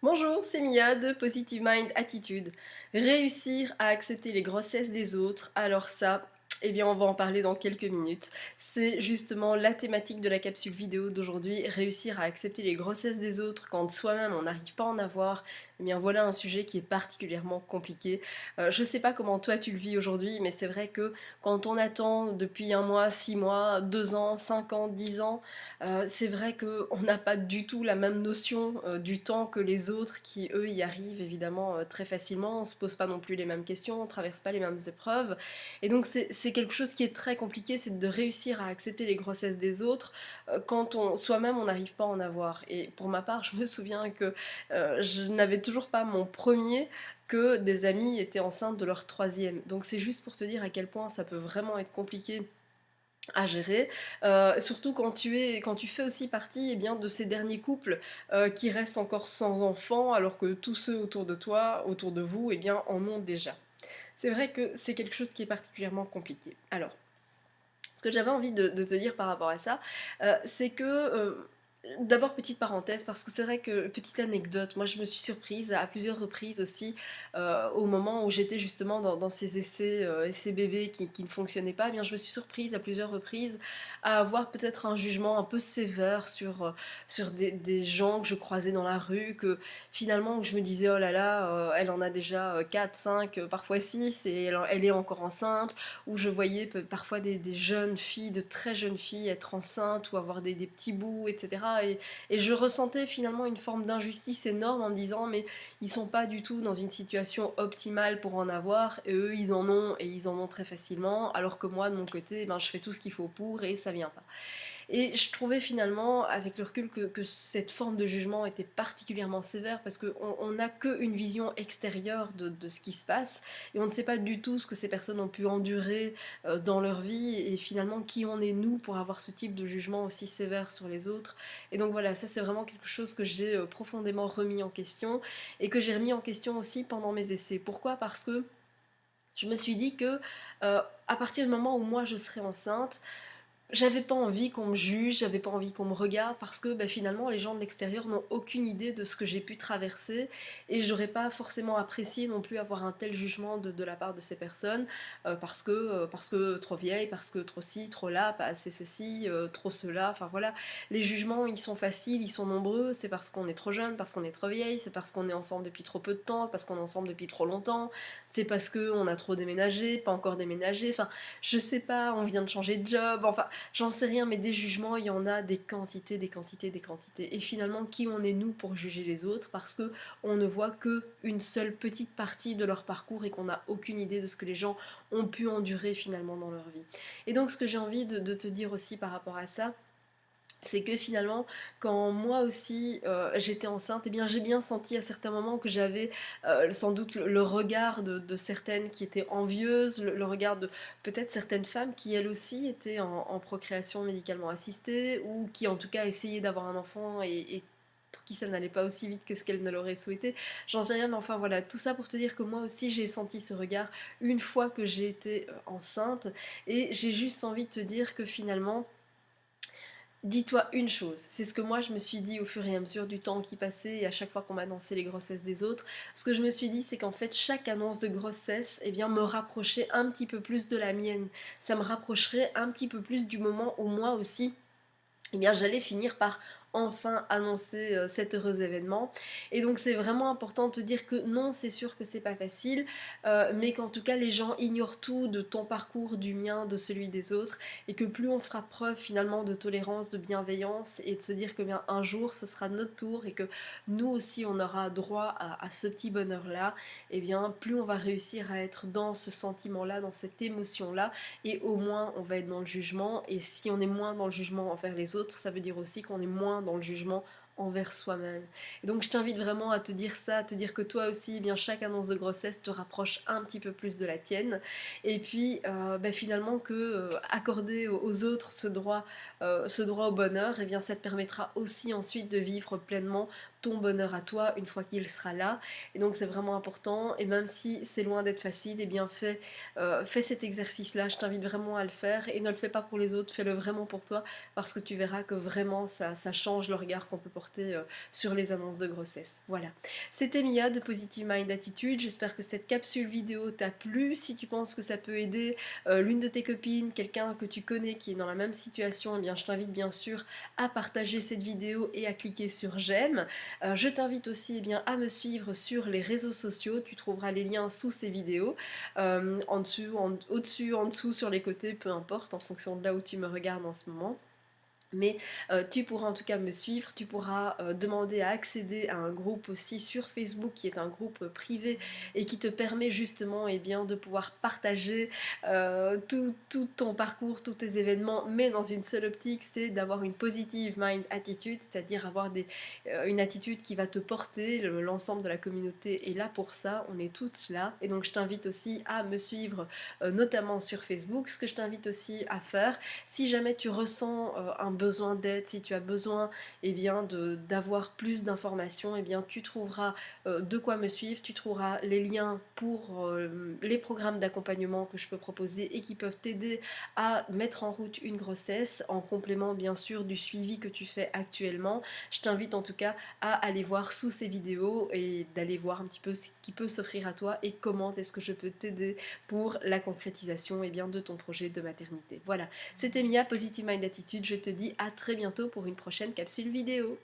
Bonjour, c'est Mia de Positive Mind Attitude. Réussir à accepter les grossesses des autres, alors ça, eh bien on va en parler dans quelques minutes. C'est justement la thématique de la capsule vidéo d'aujourd'hui, réussir à accepter les grossesses des autres quand soi-même on n'arrive pas à en avoir. Eh bien voilà un sujet qui est particulièrement compliqué. Je sais pas comment toi tu le vis aujourd'hui, mais c'est vrai que quand on attend depuis un mois, 6 mois, 2 ans, 5 ans, 10 ans, c'est vrai qu'on n'a pas du tout la même notion du temps que les autres qui, eux, y arrivent évidemment très facilement. On ne se pose pas non plus les mêmes questions, on ne traverse pas les mêmes épreuves. Et donc c'est quelque chose qui est très compliqué, c'est de réussir à accepter les grossesses des autres quand soi-même on n'arrive pas à en avoir. Et pour ma part, je me souviens que je n'avais toujours pas mon premier que des amis étaient enceintes de leur troisième. Donc c'est juste pour te dire à quel point ça peut vraiment être compliqué à gérer, surtout quand tu fais aussi partie eh bien, de ces derniers couples qui restent encore sans enfants alors que tous ceux autour de toi, autour de vous, eh bien, en ont déjà. C'est vrai que c'est quelque chose qui est particulièrement compliqué. Alors, ce que j'avais envie de te dire par rapport à ça, c'est que d'abord, petite parenthèse, parce que c'est vrai que, petite anecdote, moi je me suis surprise à plusieurs reprises aussi, au moment où j'étais justement dans ces essais bébés qui ne fonctionnaient pas, eh bien je me suis surprise à plusieurs reprises à avoir peut-être un jugement un peu sévère sur des gens que je croisais dans la rue, que finalement où je me disais oh là là, elle en a déjà 4, 5, parfois 6, et elle est encore enceinte, où je voyais parfois des jeunes filles, de très jeunes filles être enceintes ou avoir des petits bouts, etc. Et je ressentais finalement une forme d'injustice énorme en me disant mais ils sont pas du tout dans une situation optimale pour en avoir, et eux ils en ont, et ils en ont très facilement, alors que moi de mon côté ben, je fais tout ce qu'il faut pour et ça vient pas. Et je trouvais finalement, avec le recul, que cette forme de jugement était particulièrement sévère parce qu'on n'a qu'une vision extérieure de ce qui se passe et on ne sait pas du tout ce que ces personnes ont pu endurer dans leur vie et finalement qui on est nous pour avoir ce type de jugement aussi sévère sur les autres. Et donc voilà, ça c'est vraiment quelque chose que j'ai profondément remis en question et que j'ai remis en question aussi pendant mes essais. Pourquoi? Parce que je me suis dit que à partir du moment où moi je serai enceinte, j'avais pas envie qu'on me juge, j'avais pas envie qu'on me regarde parce que bah, finalement les gens de l'extérieur n'ont aucune idée de ce que j'ai pu traverser et j'aurais pas forcément apprécié non plus avoir un tel jugement de la part de ces personnes parce que trop vieille, parce que trop ci, trop là, pas assez ceci, trop cela, enfin voilà. Les jugements ils sont faciles, ils sont nombreux, c'est parce qu'on est trop jeune, parce qu'on est trop vieille, c'est parce qu'on est ensemble depuis trop peu de temps, parce qu'on est ensemble depuis trop longtemps, c'est parce qu'on a trop déménagé, pas encore déménagé, enfin je sais pas, on vient de changer de job, enfin j'en sais rien, mais des jugements, il y en a des quantités, des quantités, des quantités. Et finalement, qui on est nous pour juger les autres parce que on ne voit que une seule petite partie de leur parcours et qu'on n'a aucune idée de ce que les gens ont pu endurer finalement dans leur vie. Et donc, ce que j'ai envie de te dire aussi par rapport à ça, c'est que finalement, quand moi aussi j'étais enceinte, eh bien j'ai bien senti à certains moments que j'avais sans doute le regard de certaines qui étaient envieuses, le regard de peut-être certaines femmes qui elles aussi étaient en procréation médicalement assistée ou qui en tout cas essayaient d'avoir un enfant et pour qui ça n'allait pas aussi vite que ce qu'elles ne l'auraient souhaité. J'en sais rien, mais enfin voilà, tout ça pour te dire que moi aussi j'ai senti ce regard une fois que j'ai été enceinte et j'ai juste envie de te dire que finalement dis-toi une chose, c'est ce que moi je me suis dit au fur et à mesure du temps qui passait et à chaque fois qu'on m'annonçait les grossesses des autres. Ce que je me suis dit, c'est qu'en fait chaque annonce de grossesse eh bien, me rapprochait un petit peu plus de la mienne. Ça me rapprocherait un petit peu plus du moment où moi aussi eh bien j'allais finir par enfin annoncer cet heureux événement. Et donc c'est vraiment important de te dire que non, c'est sûr que c'est pas facile, mais qu'en tout cas les gens ignorent tout de ton parcours, du mien, de celui des autres, et que plus on fera preuve finalement de tolérance, de bienveillance, et de se dire que bien un jour ce sera notre tour et que nous aussi on aura droit à ce petit bonheur-là, et bien plus on va réussir à être dans ce sentiment-là, dans cette émotion-là, et au moins on va être dans le jugement. Et si on est moins dans le jugement envers les autres, ça veut dire aussi qu'on est moins dans le jugement envers soi-même. Et donc je t'invite vraiment à te dire ça, à te dire que toi aussi, eh bien chaque annonce de grossesse te rapproche un petit peu plus de la tienne. Et puis finalement que accorder aux autres ce droit au bonheur, eh bien ça te permettra aussi ensuite de vivre pleinement ton bonheur à toi une fois qu'il sera là. Et donc c'est vraiment important. Et même si c'est loin d'être facile, eh bien fais cet exercice-là. Je t'invite vraiment à le faire et ne le fais pas pour les autres, fais-le vraiment pour toi parce que tu verras que vraiment ça change le regard qu'on peut porter porter sur les annonces de grossesse. Voilà, c'était Mia de Positive Mind Attitude, j'espère que cette capsule vidéo t'a plu. Si tu penses que ça peut aider l'une de tes copines, quelqu'un que tu connais qui est dans la même situation, eh bien je t'invite bien sûr à partager cette vidéo et à cliquer sur j'aime. Je t'invite aussi bien, à me suivre sur les réseaux sociaux, tu trouveras les liens sous ces vidéos, en dessous, au-dessus, en dessous, sur les côtés, peu importe, en fonction de là où tu me regardes en ce moment. Mais tu pourras en tout cas me suivre, tu pourras demander à accéder à un groupe aussi sur Facebook qui est un groupe privé et qui te permet justement bien, de pouvoir partager tout ton parcours, tous tes événements, mais dans une seule optique, c'est d'avoir une positive mind attitude, c'est-à-dire avoir une attitude qui va te porter, l'ensemble de la communauté est là pour ça, on est toutes là. Et donc je t'invite aussi à me suivre notamment sur Facebook. Ce que je t'invite aussi à faire, si jamais tu ressens un besoin d'aide, si tu as besoin d'avoir plus d'informations, tu trouveras de quoi me suivre, tu trouveras les liens pour les programmes d'accompagnement que je peux proposer et qui peuvent t'aider à mettre en route une grossesse en complément bien sûr du suivi que tu fais actuellement. Je t'invite en tout cas à aller voir sous ces vidéos et d'aller voir un petit peu ce qui peut s'offrir à toi et comment est-ce que je peux t'aider pour la concrétisation de ton projet de maternité. Voilà, c'était Mia, Positive Mind Attitude, je te dis à très bientôt pour une prochaine capsule vidéo.